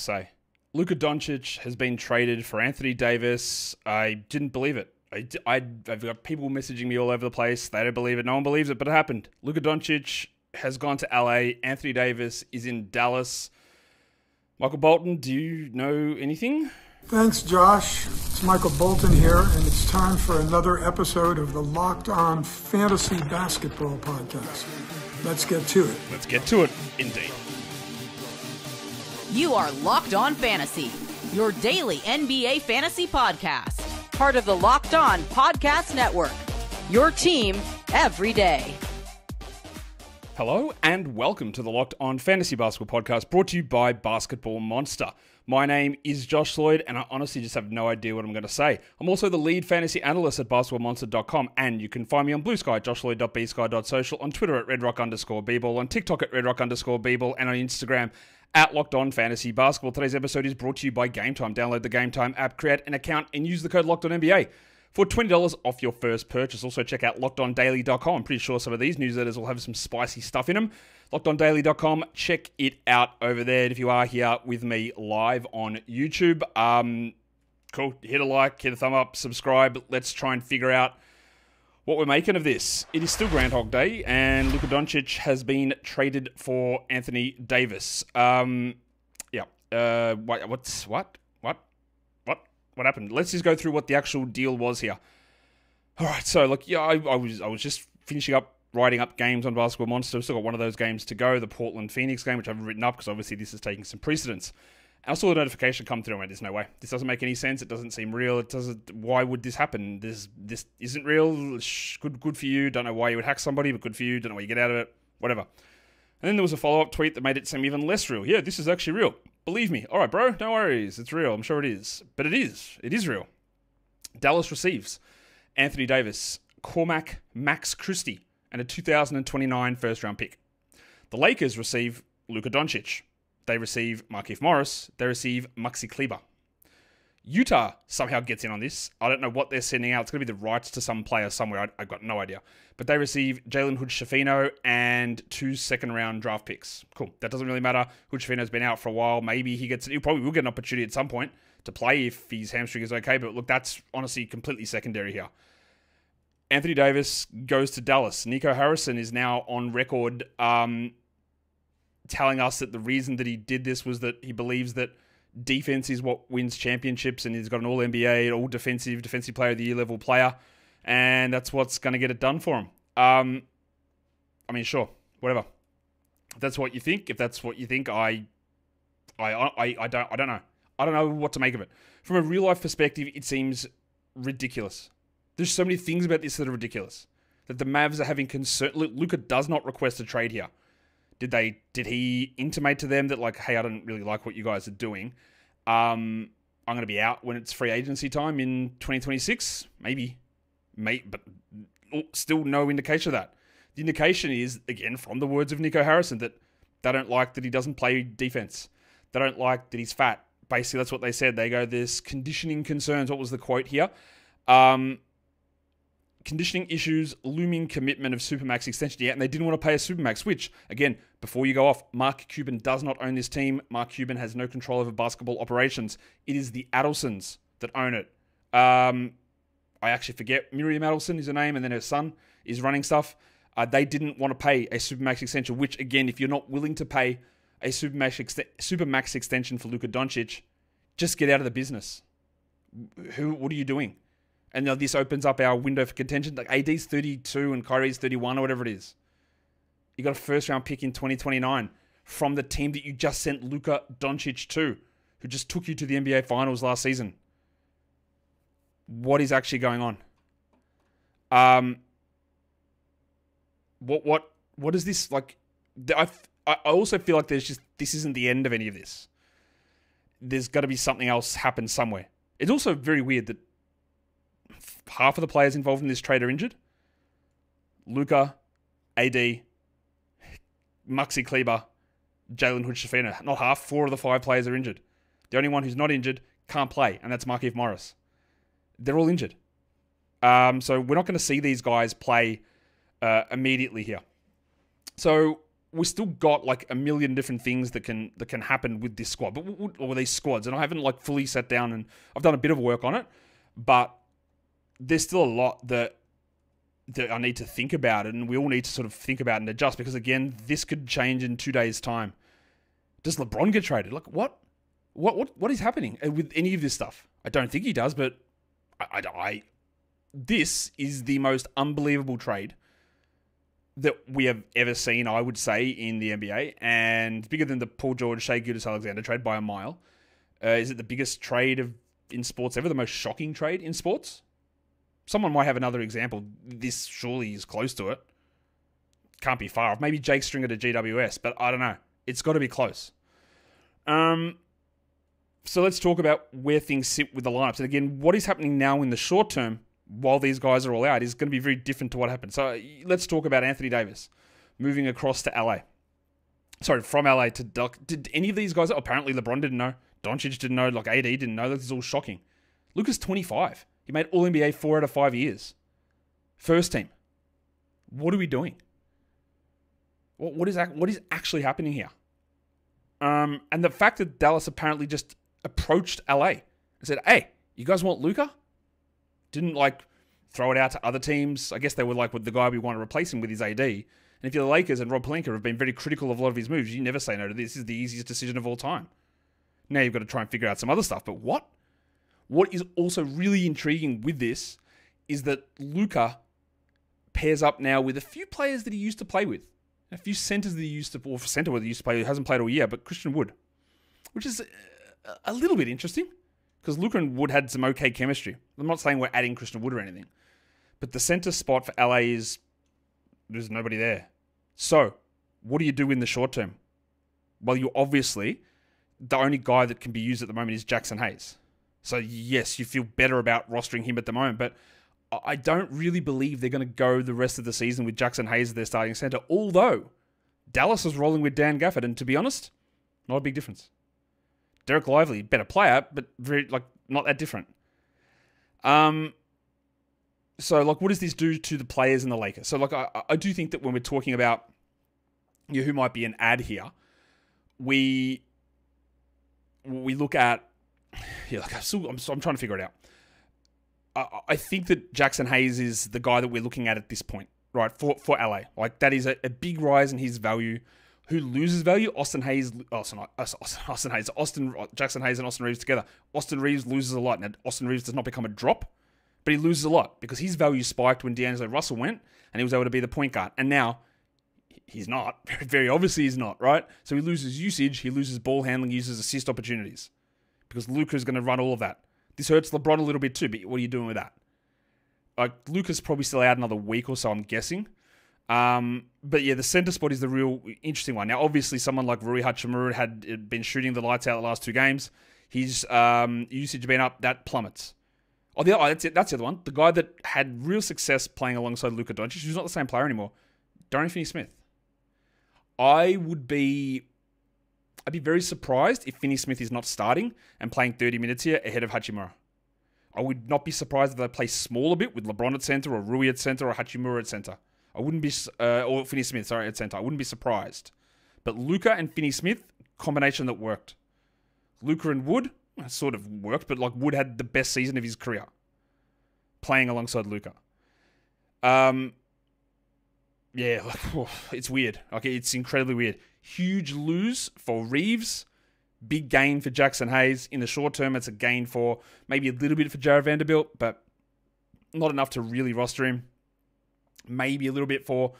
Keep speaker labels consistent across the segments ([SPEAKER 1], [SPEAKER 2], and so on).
[SPEAKER 1] say. Luka Doncic has been traded for Anthony Davis. I didn't believe it. I've got people messaging me all over the place. They don't believe it. No one believes it, but it happened. Luka Doncic has gone to LA. Anthony Davis is in Dallas. Michael Bolton, do you know anything?
[SPEAKER 2] Thanks, Josh. It's Michael Bolton here, and it's time for another episode of the Locked On Fantasy Basketball Podcast. Let's get to it.
[SPEAKER 1] Let's get to it, indeed.
[SPEAKER 3] You are Locked On Fantasy, your daily NBA fantasy podcast. Part of the Locked On Podcast Network, your team every day.
[SPEAKER 1] Hello and welcome to the Locked On Fantasy Basketball Podcast, brought to you by Basketball Monster. My name is Josh Lloyd, and I honestly just have no idea what I'm going to say. I'm also the lead fantasy analyst at basketballmonster.com, and you can find me on Blue Sky, joshloyd.bsky.social, on Twitter at redrock_bball, on TikTok at redrock_bball, and on Instagram at Locked On Fantasy Basketball. Today's episode is brought to you by Game Time. Download the Game Time app, create an account, and use the code LOCKEDONNBA for $20 off your first purchase. Also check out LockedOnDaily.com. I'm pretty sure some of these newsletters will have some spicy stuff in them. LockedOnDaily.com. Check it out over there. And if you are here with me live on YouTube, cool. Hit a like, hit a thumb up, subscribe. Let's try and figure out what we're making of this. It is still Groundhog Day, and Luka Doncic has been traded for Anthony Davis. What happened? Let's just go through what the actual deal was here. All right, so look, yeah, I was just finishing up writing up games on Basketball Monster. I've still got one of those games to go, the Portland Phoenix game, which I've written up because obviously this is taking some precedence. And I saw the notification come through and there's no way. This doesn't make any sense. It doesn't seem real. It doesn't. Why would this happen? This isn't real. Good for you. Don't know why you would hack somebody, but good for you. Don't know why you get out of it. Whatever. And then there was a follow-up tweet that made it seem even less real. Yeah, this is actually real. Believe me. All right, bro. No worries. It's real. I'm sure it is. But it is. It is real. Dallas receives Anthony Davis, Cormac Max Christie, and a 2029 first-round pick. The Lakers receive Luka Doncic. They receive Markieff Morris. They receive Maxi Kleber. Utah somehow gets in on this. I don't know what they're sending out. It's going to be the rights to some player somewhere. I've got no idea. But they receive Jalen Hood-Schifino and 2 second-round draft picks. Cool. That doesn't really matter. Hood-Schifino's been out for a while. Maybe he probably will get an opportunity at some point to play if his hamstring is okay. But look, that's honestly completely secondary here. Anthony Davis goes to Dallas. Nico Harrison is now on record telling us that the reason that he did this was that he believes that defense is what wins championships, and he's got an all-NBA, all-defensive player of the year level player, and that's what's going to get it done for him. I mean, sure, whatever. If that's what you think, I don't know. I don't know what to make of it. From a real-life perspective, it seems ridiculous. There's so many things about this that are ridiculous. That the Mavs are having concern. Look, Luka does not request a trade here. Did he intimate to them that, like, hey, I don't really like what you guys are doing. I'm going to be out when it's free agency time in 2026? Maybe. But still no indication of that. The indication is, again, from the words of Nico Harrison, that they don't like that he doesn't play defense. They don't like that he's fat. Basically, that's what they said. They go, there's conditioning concerns. What was the quote here? Conditioning issues, looming commitment of Supermax extension. Yeah, and they didn't want to pay a Supermax, which, again, before you go off, Mark Cuban does not own this team. Mark Cuban has no control over basketball operations. It is the Adelsons that own it. I actually forget. Miriam Adelson is her name, and then her son is running stuff. They didn't want to pay a Supermax extension, which, again, if you're not willing to pay a Supermax extension for Luka Doncic, just get out of the business. What are you doing? And now this opens up our window for contention. Like AD's 32 and Kyrie's 31 or whatever it is. You got a first-round pick in 2029 from the team that you just sent Luka Doncic to, who just took you to the NBA Finals last season. What is actually going on? What is this like? I also feel like this isn't the end of any of this. There's got to be something else happen somewhere. It's also very weird that half of the players involved in this trade are injured. Luka, AD, Maxi Kleber, Jalen Hood-Schifino. Not half, 4 of the 5 players are injured. The only one who's not injured can't play, and that's Markieff Morris. They're all injured. So we're not going to see these guys play immediately here. So we still got like a million different things that can happen with this squad, or these squads. And I haven't like fully sat down, and I've done a bit of work on it, but there's still a lot that I need to think about, and we all need to sort of think about and adjust, because again, this could change in 2 days' time. Does LeBron get traded? Like what is happening with any of this stuff? I don't think he does, but this is the most unbelievable trade that we have ever seen, I would say, in the NBA, and bigger than the Paul George, Shai Gilgeous-Alexander trade by a mile. Is it the biggest trade in sports ever? The most shocking trade in sports? Someone might have another example. This surely is close to it. Can't be far off. Maybe Jake Stringer to GWS, but I don't know. It's got to be close. So let's talk about where things sit with the lineups. And again, what is happening now in the short term while these guys are all out is going to be very different to what happened. So let's talk about Anthony Davis moving across to LA. Sorry, from LA to Duck. Did any of these guys... Apparently LeBron didn't know. Doncic didn't know. Like AD didn't know. This is all shocking. Luka's 25. He made All-NBA 4 out of 5 years. First team. What are we doing? What is actually happening here? And the fact that Dallas apparently just approached LA and said, hey, you guys want Luka? Didn't like throw it out to other teams. I guess they were like, with the guy we want to replace him with is AD. And if you're the Lakers and Rob Pelinka have been very critical of a lot of his moves, you never say no to this. This is the easiest decision of all time. Now you've got to try and figure out some other stuff. But what is also really intriguing with this is that Luka pairs up now with a few players that he used to play with. A few centers that he used to, or center where he used to play, he hasn't played all year, but Christian Wood, which is a little bit interesting because Luka and Wood had some okay chemistry. I'm not saying we're adding Christian Wood or anything, but the center spot for LA there's nobody there. So what do you do in the short term? Well, you obviously, the only guy that can be used at the moment is Jackson Hayes. So yes, you feel better about rostering him at the moment, but I don't really believe they're going to go the rest of the season with Jackson Hayes as their starting center, although Dallas is rolling with Dan Gafford, and to be honest, not a big difference. Derek Lively, better player, but very not that different. So what does this do to the players in the Lakers? So I do think that when we're talking about who might be an ad here, we look at I'm trying to figure it out. I think that Jackson Hayes is the guy that we're looking at this point, right? For LA. Like, that is a big rise in his value. Who loses value? Jackson Hayes and Austin Reeves together. Austin Reeves loses a lot. Now, Austin Reeves does not become a drop, but he loses a lot because his value spiked when D'Angelo Russell went and he was able to be the point guard. And now, he's not. Very obviously he's not, right? So he loses usage, he loses ball handling, he loses assist opportunities because Luka's going to run all of that. This hurts LeBron a little bit too, but what are you doing with that? Luka's probably still out another week or so, I'm guessing. But yeah, the center spot is the real interesting one. Now, obviously, someone like Rui Hachimura had been shooting the lights out the last 2 games. His usage been up, that plummets. That's it. That's the other one. The guy that had real success playing alongside Luka Doncic, who's not the same player anymore, Dorian Finney-Smith. I'd be very surprised if Finney-Smith is not starting and playing 30 minutes here ahead of Hachimura. I would not be surprised if they play small a bit with LeBron at center or Rui at center or Hachimura at center. I wouldn't be, or Finney-Smith, sorry, at center. I wouldn't be surprised. But Luka and Finney-Smith, combination that worked. Luka and Wood, sort of worked, but Wood had the best season of his career playing alongside Luka. Yeah, it's weird. Okay, it's incredibly weird. Huge lose for Reeves. Big gain for Jackson Hayes. In the short term, it's a gain for maybe a little bit for Jared Vanderbilt, but not enough to really roster him. Maybe a little bit for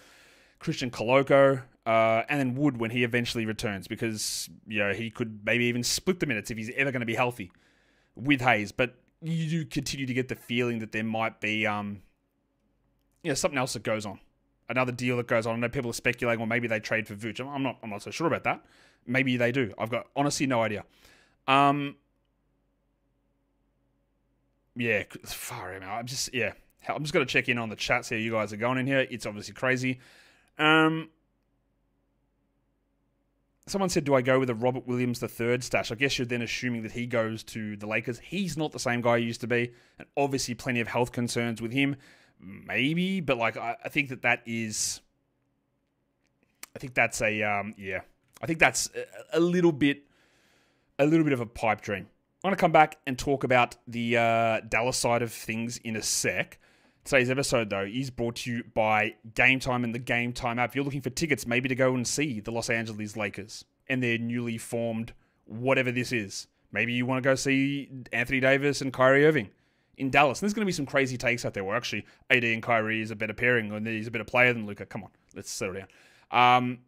[SPEAKER 1] Christian Koloko, and then Wood when he eventually returns, because he could maybe even split the minutes if he's ever going to be healthy with Hayes. But you do continue to get the feeling that there might be something else that goes on. Another deal that goes on. I know people are speculating, well, maybe they trade for Vooch. I'm not so sure about that. Maybe they do. I've got honestly no idea. Far out. I'm just going to check in on the chat, see how you guys are going in here. It's obviously crazy. Someone said, do I go with a Robert Williams III stash? I guess you're then assuming that he goes to the Lakers. He's not the same guy he used to be, and obviously plenty of health concerns with him. Maybe, but I think that is I think that's I think that's a little bit of a pipe dream. I'm going to come back and talk about the Dallas side of things in a sec. Today's episode, though, is brought to you by Game Time and the Game Time app. If you're looking for tickets, maybe to go and see the Los Angeles Lakers and their newly formed whatever this is. Maybe you want to go see Anthony Davis and Kyrie Irving in Dallas. And there's going to be some crazy takes out there where actually AD and Kyrie is a better pairing and he's a better player than Luka. Come on, let's settle down.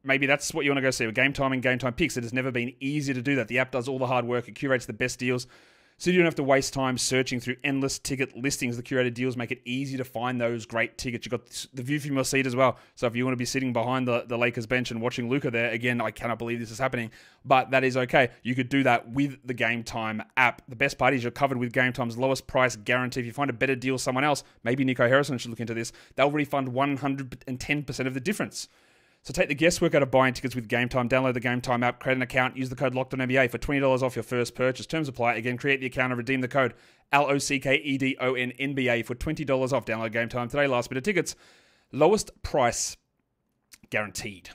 [SPEAKER 1] Maybe that's what you want to go see with Game Time and Game Time Picks. It has never been easier to do that. The app does all the hard work. It curates the best deals, so you don't have to waste time searching through endless ticket listings. The curated deals make it easy to find those great tickets. You've got the view from your seat as well. So if you want to be sitting behind the Lakers bench and watching Luka there, again, I cannot believe this is happening, but that is okay. You could do that with the Game Time app. The best part is you're covered with Game Time's lowest price guarantee. If you find a better deal somewhere else, maybe Nico Harrison should look into this, they'll refund 110% of the difference. So take the guesswork out of buying tickets with Game Time. Download the Game Time app, create an account, use the code LOCKEDONNBA for $20 off your first purchase. Terms apply. Again, create the account and redeem the code LOCKEDONNBA for $20 off. Download Game Time today. Last bit of tickets. Lowest price guaranteed.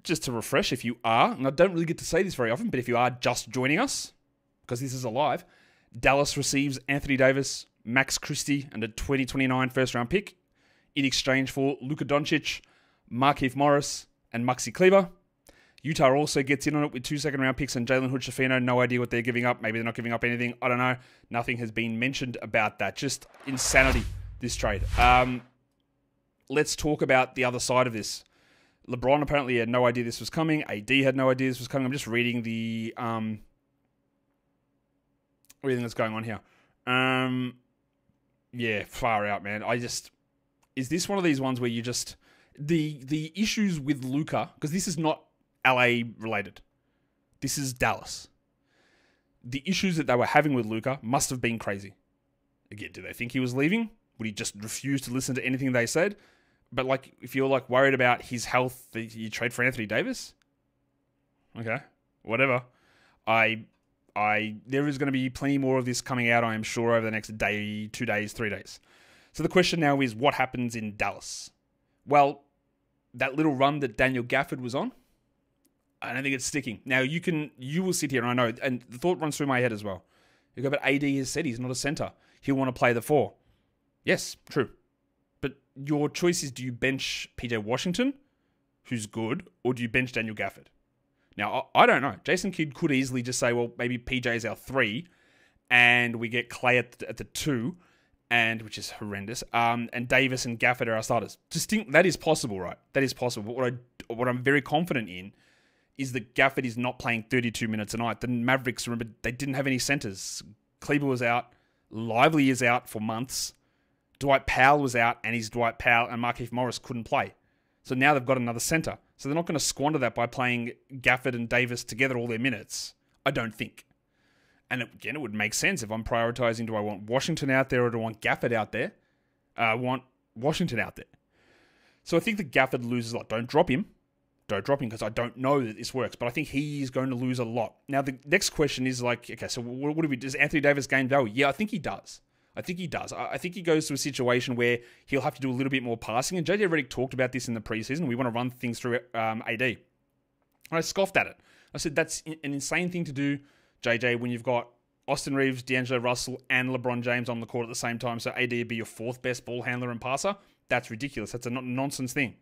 [SPEAKER 1] Just to refresh, if you are, and I don't really get to say this very often, but if you are just joining us, because this is alive, Dallas receives Anthony Davis, Max Christie, and a 2029 first-round pick in exchange for Luka Doncic, Markieff Morris, and Maxi Kleber. Utah also gets in on it with 2 second-round picks and Jalen Hood-Schifino. No idea what they're giving up. Maybe they're not giving up anything. I don't know. Nothing has been mentioned about that. Just insanity, this trade. Let's talk about the other side of this. LeBron apparently had no idea this was coming. AD had no idea this was coming. I'm just reading the everything that's going on here. Yeah, far out, man. Is this one of these ones where you just... The issues with Luka, because this is not LA related. This is Dallas. The issues that they were having with Luka must have been crazy. Again, do they think he was leaving? Would he just refuse to listen to anything they said? But like, if you're like worried about his health, you trade for Anthony Davis? Okay, whatever. There is going to be plenty more of this coming out, I am sure, over the next day, 2 days, 3 days. So the question now is, what happens in Dallas? Well, that little run that Daniel Gafford was on, I don't think it's sticking. Now, you will sit here, and I know, and the thought runs through my head as well. You go, but AD has said he's not a center. He'll want to play the 4. Yes, true. But your choice is, do you bench PJ Washington, who's good, or do you bench Daniel Gafford? Now, I don't know. Jason Kidd could easily just say, well, maybe PJ is our 3, and we get Clay at the 2, which is horrendous. And Davis and Gafford are our starters. That is possible, right? That is possible. But what I'm very confident in is that Gafford is not playing 32 minutes a night. The Mavericks, remember, they didn't have any centers. Kleber was out. Lively is out for months. Dwight Powell was out, and he's Dwight Powell, and Markieff Morris couldn't play. So now they've got another center. So they're not going to squander that by playing Gafford and Davis together all their minutes. I don't think. And again, it would make sense if I'm prioritizing, do I want Washington out there or do I want Gafford out there? I want Washington out there. So I think that Gafford loses a lot. Don't drop him. Don't drop him because I don't know that this works. But I think he's going to lose a lot. Now, the next question is like, okay, so what do we... Does Anthony Davis gain value? Yeah, I think he does. I think he think he goes to a situation where he'll have to do a little bit more passing. And JJ Redick talked about this in the preseason. We want to run things through AD. And I scoffed at it. I said, that's an insane thing to do, JJ, when you've got Austin Reeves, D'Angelo Russell, and LeBron James on the court at the same time. So AD would be your 4th best ball handler and passer. That's ridiculous. That's a nonsense thing.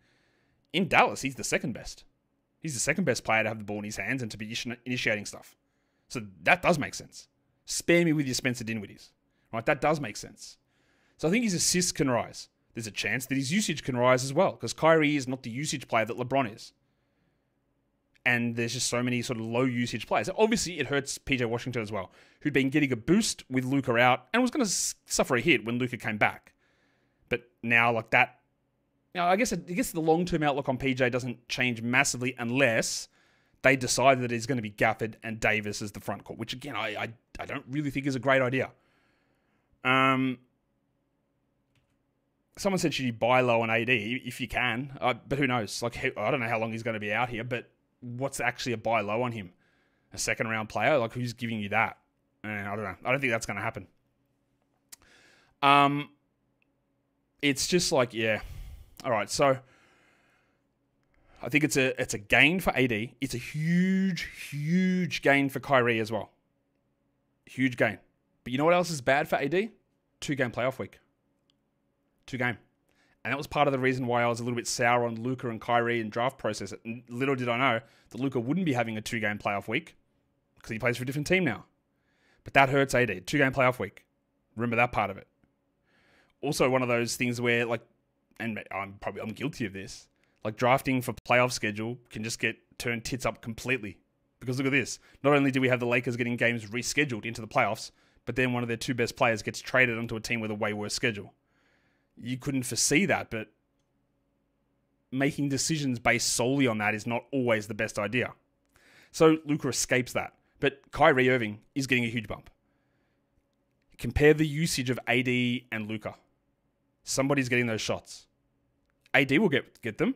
[SPEAKER 1] In Dallas, he's the 2nd best. He's the 2nd best player to have the ball in his hands and to be initiating stuff. So that does make sense. Spare me with your Spencer Dinwiddie's. Right, that does make sense. So I think his assists can rise. There's a chance that his usage can rise as well, because Kyrie is not the usage player that LeBron is. And there's just so many sort of low usage players. Obviously, it hurts PJ Washington as well, who'd been getting a boost with Luka out and was going to suffer a hit when Luka came back. But now, like that, I guess the long-term outlook on PJ doesn't change massively unless they decide that it's going to be Gafford and Davis as the front court, which again, I don't really think is a great idea. Someone said, should you buy low on AD if you can? But who knows? Like, I don't know how long he's going to be out here, but what's actually a buy low on him? A 2nd-round player? Like, who's giving you that? I don't know. I don't think that's going to happen. It's just like, yeah. All right, so I think it's a gain for AD. It's a huge gain for Kyrie as well. Huge gain. But you know what else is bad for AD? 2-game playoff week. 2-game. And that was part of the reason why I was a little bit sour on Luka and Kyrie and draft process. And little did I know that Luka wouldn't be having a 2-game playoff week because he plays for a different team now. But that hurts AD. 2-game playoff week. Remember that part of it. Also, one of those things where, like, and I'm guilty of this, like drafting for playoff schedule can just get turned tits up completely. Because look at this. Not only do we have the Lakers getting games rescheduled into the playoffs, but then one of their 2 best players gets traded onto a team with a way worse schedule. You couldn't foresee that, but making decisions based solely on that is not always the best idea. So Luka escapes that. But Kyrie Irving is getting a huge bump. Compare the usage of AD and Luka. Somebody's getting those shots. AD will get them,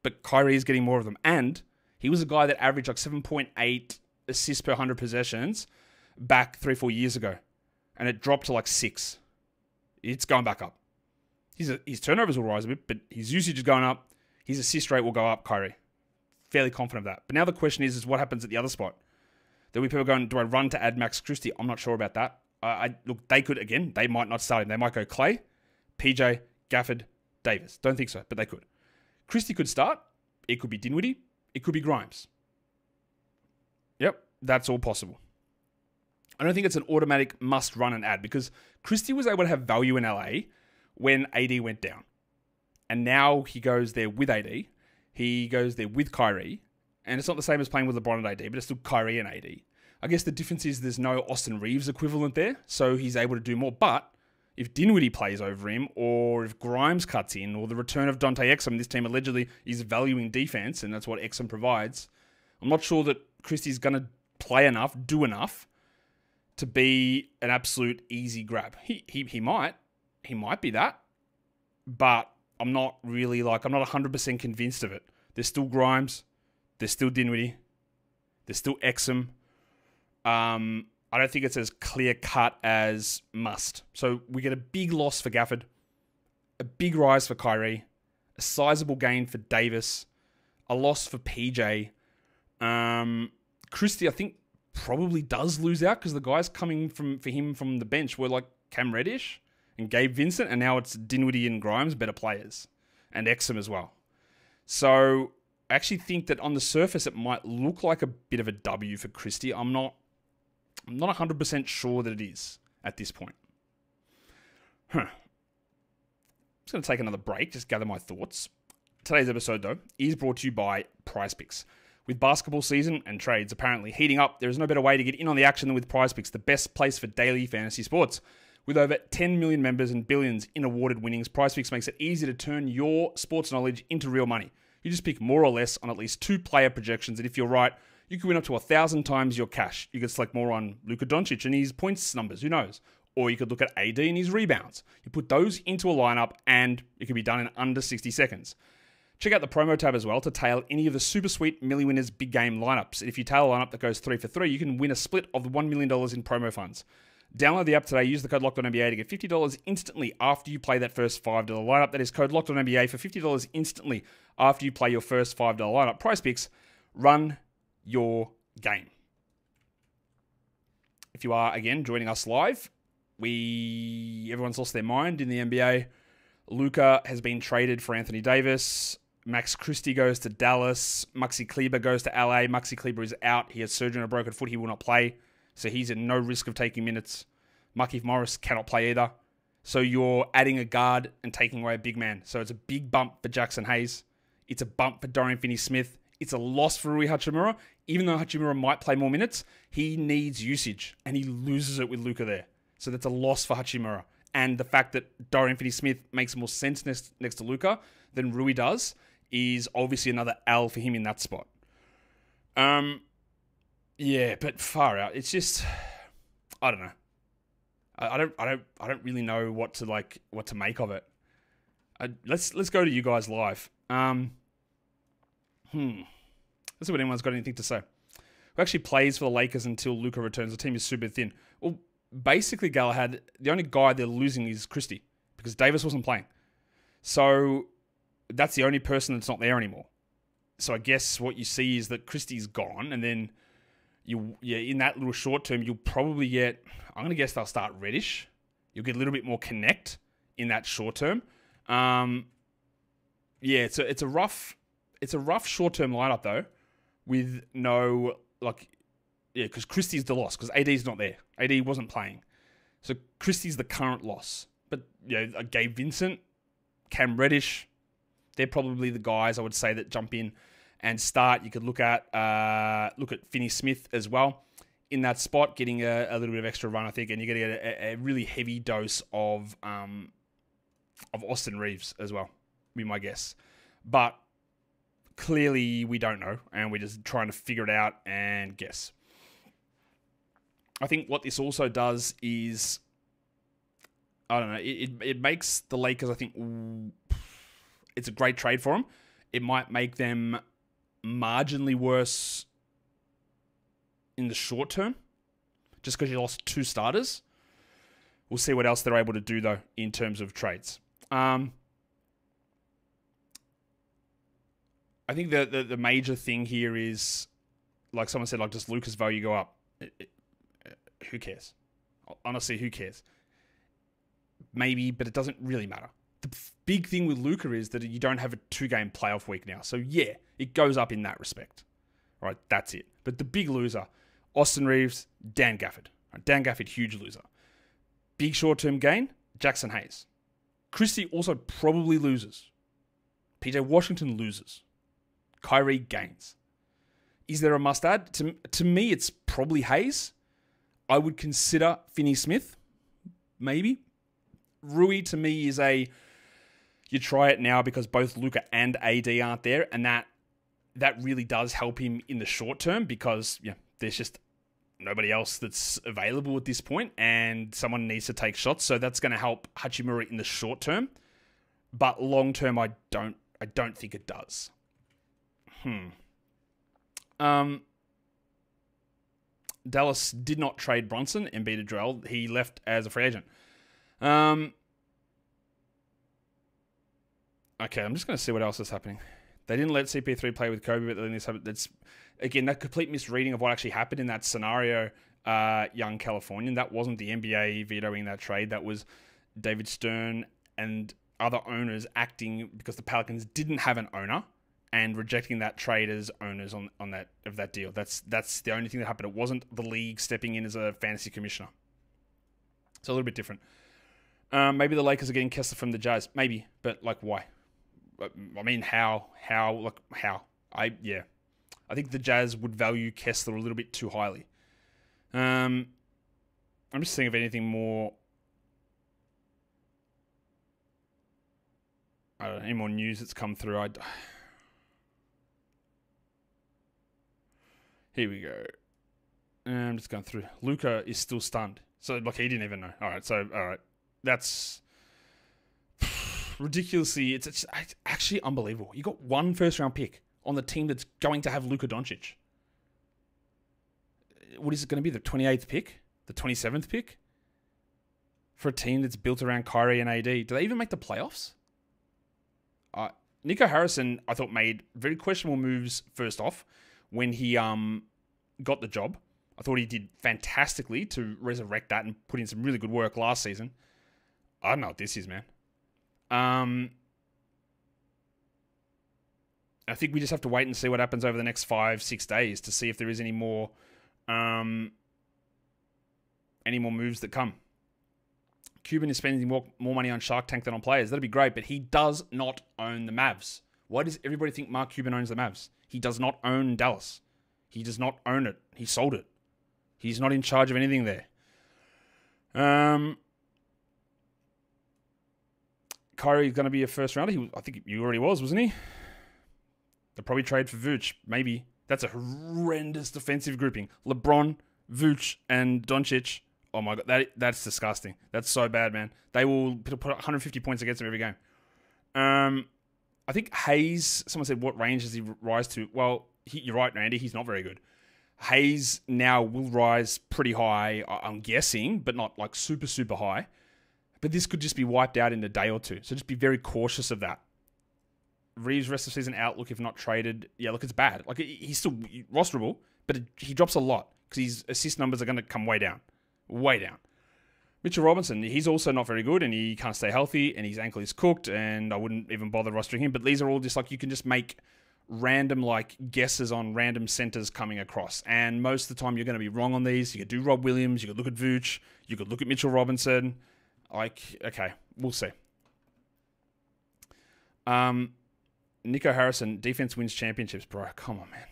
[SPEAKER 1] but Kyrie is getting more of them. And he was a guy that averaged like 7.8 assists per 100 possessions back 3-4 years ago. And it dropped to like 6. It's going back up. His turnovers will rise a bit, but his usage is going up. His assist rate will go up, Kyrie. Fairly confident of that. But now the question is what happens at the other spot? There'll be people going, do I run to add Max Christie? I'm not sure about that. Look, they could, again, they might not start him. They might go Clay, PJ, Gafford, Davis. Don't think so, but they could. Christie could start. It could be Dinwiddie. It could be Grimes. Yep, that's all possible. I don't think it's an automatic must run and add because Christie was able to have value in LA when AD went down. And now he goes there with AD. He goes there with Kyrie. And it's not the same as playing with LeBron and AD, but it's still Kyrie and AD. I guess the difference is there's no Austin Reeves equivalent there, so he's able to do more. But if Dinwiddie plays over him, or if Grimes cuts in, or the return of Dante Exum, this team allegedly is valuing defense, and that's what Exum provides, I'm not sure that Christie's going to play enough, do enough, to be an absolute easy grab. He might be that, but I'm not really I'm not 100% convinced of it. There's still Grimes, there's still Dinwiddie, there's still Exum. I don't think it's as clear cut as must. So we get a big loss for Gafford, a big rise for Kyrie, a sizable gain for Davis, a loss for PJ. Christie, I think, probably does lose out because the guys coming for him from the bench were like Cam Reddish and Gabe Vincent, and now it's Dinwiddie and Grimes, better players, and Exum as well. So I actually think that on the surface it might look like a bit of a W for Christie. I'm not 100% sure that it is at this point. I'm just going to take another break, just gather my thoughts. Today's episode, though, is brought to you by PrizePicks. With basketball season and trades apparently heating up, there is no better way to get in on the action than with PrizePicks, the best place for daily fantasy sports. With over 10 million members and billions in awarded winnings, PrizePicks makes it easy to turn your sports knowledge into real money. You just pick more or less on at least 2 player projections, and if you're right, you can win up to 1,000 times your cash. You could select more on Luka Doncic and his points numbers, who knows? Or you could look at AD and his rebounds. You put those into a lineup and it can be done in under 60 seconds. Check out the promo tab as well to tail any of the super sweet Milli Winners big game lineups. And if you tail a lineup that goes 3 for 3, you can win a split of the $1 million in promo funds. Download the app today, use the code LOCKEDONNBA to get $50 instantly after you play that first $5 lineup. That is code LOCKEDONNBA for $50 instantly after you play your first $5 lineup. PrizePicks, run your game. If you are, again, joining us live, everyone's lost their mind in the NBA. Luka has been traded for Anthony Davis. Max Christie goes to Dallas. Maxi Kleber goes to LA. Maxi Kleber is out. He has surgery on a broken foot. He will not play. So he's at no risk of taking minutes. Markieff Morris cannot play either. So you're adding a guard and taking away a big man. So it's a big bump for Jackson Hayes. It's a bump for Dorian Finney-Smith. It's a loss for Rui Hachimura. Even though Hachimura might play more minutes, he needs usage, and he loses it with Luka there. So that's a loss for Hachimura. And the fact that Dorian Finney-Smith makes more sense next to Luka than Rui does is obviously another L for him in that spot. Yeah, but far out. It's just, I don't know. I don't really know what to make of it. Let's go to you guys live. Let's see what anyone's got anything to say. Who actually plays for the Lakers until Luka returns? The team is super thin. Well, basically, Galahad, the only guy they're losing is Christie because Davis wasn't playing. So that's the only person that's not there anymore. So I guess what you see is that Christie's gone, and then in that little short term, you'll probably get, I'm going to guess they'll start Reddish. You'll get a little bit more connect in that short term. It's a rough short term lineup though, with no because Christie's the loss because AD's not there. AD wasn't playing, so Christie's the current loss. But Gabe Vincent, Cam Reddish, they're probably the guys I would say that jump in and start. You could look at Finney-Smith as well in that spot, getting a little bit of extra run, I think, and you're getting a really heavy dose of Austin Reeves as well, be my guess. But clearly we don't know, and we're just trying to figure it out and guess. I think what this also does is, I don't know, it makes the Lakers, I think, it's a great trade for them. It might make them marginally worse in the short term, just because you lost 2 starters. We'll see what else they're able to do, though, in terms of trades. I think the major thing here is, like someone said, does Luka's value go up? Who cares? Honestly, who cares? Maybe, but it doesn't really matter. The big thing with Luka is that you don't have a 2-game playoff week now. So, yeah, it goes up in that respect. All right, that's it. But the big loser, Austin Reeves, Dan Gafford. Right, Dan Gafford, huge loser. Big short-term gain, Jackson Hayes. Christie also probably loses. PJ Washington loses. Kyrie gains. Is there a must-add? To me, it's probably Hayes. I would consider Finney-Smith, maybe. Rui, to me, is you try it now because both Luka and AD aren't there, and that really does help him in the short term because there's just nobody else that's available at this point, and someone needs to take shots, so that's going to help Hachimura in the short term. But long term, I don't think it does. Dallas did not trade Brunson and beat Joel. He left as a free agent. Okay, I'm just going to see what else is happening. They didn't let CP3 play with Kobe, but then this happened. That's, again, that complete misreading of what actually happened in that scenario, young Californian. That wasn't the NBA vetoing that trade. That was David Stern and other owners acting because the Pelicans didn't have an owner and rejecting that trade as owners on that deal. That's the only thing that happened. It wasn't the league stepping in as a fantasy commissioner. It's a little bit different. Maybe the Lakers are getting Kessler from the Jazz. Maybe, but why? I mean, how? I think the Jazz would value Kessler a little bit too highly. I'm just seeing if anything more. I don't know, any more news that's come through. Here we go. I'm just going through. Luka is still stunned. So, he didn't even know. All right. That's ridiculously. It's actually unbelievable. You got 1 first-round pick on the team that's going to have Luka Doncic. What is it going to be? The 28th pick? The 27th pick? For a team that's built around Kyrie and AD. Do they even make the playoffs? Nico Harrison, I thought, made very questionable moves first off when he got the job. I thought he did fantastically to resurrect that and put in some really good work last season. I don't know what this is, man. I think we just have to wait and see what happens over the next 5-6 days to see if there is any more moves that come. Cuban is spending more money on Shark Tank than on players. That'd be great, but he does not own the Mavs. Why does everybody think Mark Cuban owns the Mavs? He does not own Dallas. He does not own it. He sold it. He's not in charge of anything there. Kyrie is going to be a first rounder. I think he already wasn't he? They'll probably trade for Vooch. Maybe. That's a horrendous defensive grouping. LeBron, Vooch, and Doncic. Oh my God, that's disgusting. That's so bad, man. They will put 150 points against him every game. I think Hayes, someone said, what range does he rise to? Well, you're right, Randy. He's not very good. Hayes now will rise pretty high, I'm guessing, but not super, super high. But this could just be wiped out in a day or two. So just be very cautious of that. Reeves rest of season outlook if not traded. Yeah, look, it's bad. Like, he's still rosterable, but he drops a lot because his assist numbers are going to come way down. Way down. Mitchell Robinson, he's also not very good and he can't stay healthy and his ankle is cooked and I wouldn't even bother rostering him. But these are all just like, you can just make random like guesses on random centers coming across. And most of the time you're going to be wrong on these. You could do Rob Williams, you could look at Vooch, you could look at Mitchell Robinson. Like, okay, we'll see. Nico Harrison, defense wins championships, bro. Come on, man.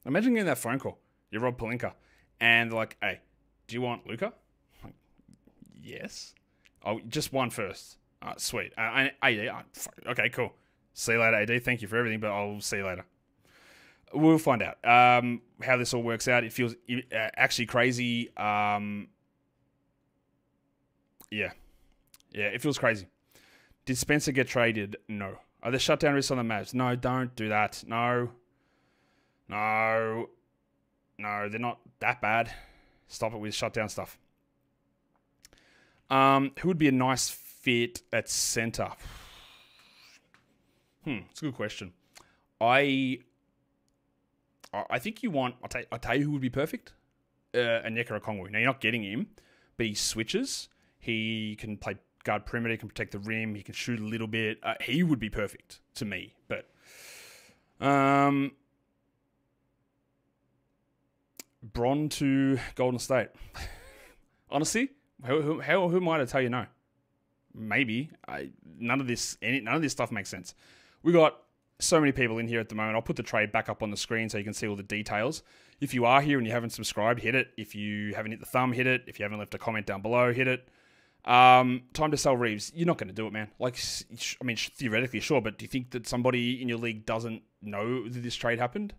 [SPEAKER 1] Imagine getting that phone call. You're Rob Pelinka. And they're like, hey, do you want Luka? Like, yes. Oh, just one first. Sweet. Okay, cool. See you later, AD. Thank you for everything, but I'll see you later. We'll find out how this all works out. It feels actually crazy. Yeah, it feels crazy. Did Spencer get traded? No. Are there shutdown risks on the Mavs? No, don't do that. No, they're not that bad. Stop it with shutdown stuff. Who would be a nice fit at center? It's a good question. I think you want... I'll tell you who would be perfect. Onyeka Okongwu. Now, you're not getting him, but he switches. He can play guard perimeter. He can protect the rim. He can shoot a little bit. He would be perfect to me. But Bron to Golden State. Honestly, who am I to tell you no? Maybe. None of this stuff makes sense. We got so many people in here at the moment. I'll put the trade back up on the screen so you can see all the details. If you are here and you haven't subscribed, hit it. If you haven't hit the thumb, hit it. If you haven't left a comment down below, hit it. Time to sell Reeves. You're not going to do it, man. Like, I mean, theoretically, sure, but do you think that somebody in your league doesn't know that this trade happened?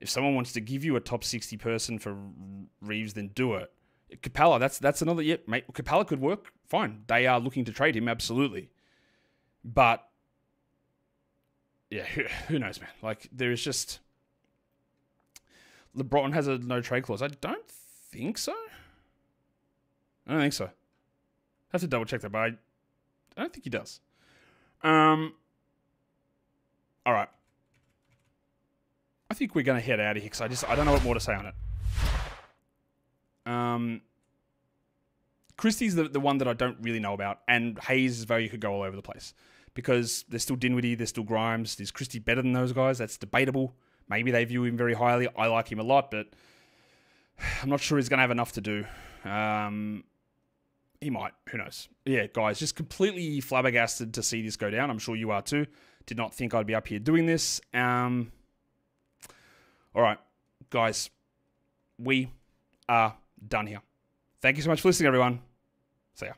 [SPEAKER 1] If someone wants to give you a top 60 person for Reeves, then do it. Capella, that's another... Yeah, mate, Capella could work. Fine. They are looking to trade him, absolutely. But... yeah, who knows, man? Like, there is just... LeBron has a no trade clause. I don't think so. I don't think so. I have to double check that, but I don't think he does. All right. I think we're going to head out of here because I don't know what more to say on it. Christie's the one that I don't really know about, and Hayes' value could go all over the place because there's still Dinwiddie, there's still Grimes. Is Christie better than those guys? That's debatable. Maybe they view him very highly. I like him a lot, but I'm not sure he's going to have enough to do. He might. Who knows? Yeah, guys, just completely flabbergasted to see this go down. I'm sure you are too. Did not think I'd be up here doing this. All right, guys, we are done here. Thank you so much for listening, everyone. See ya.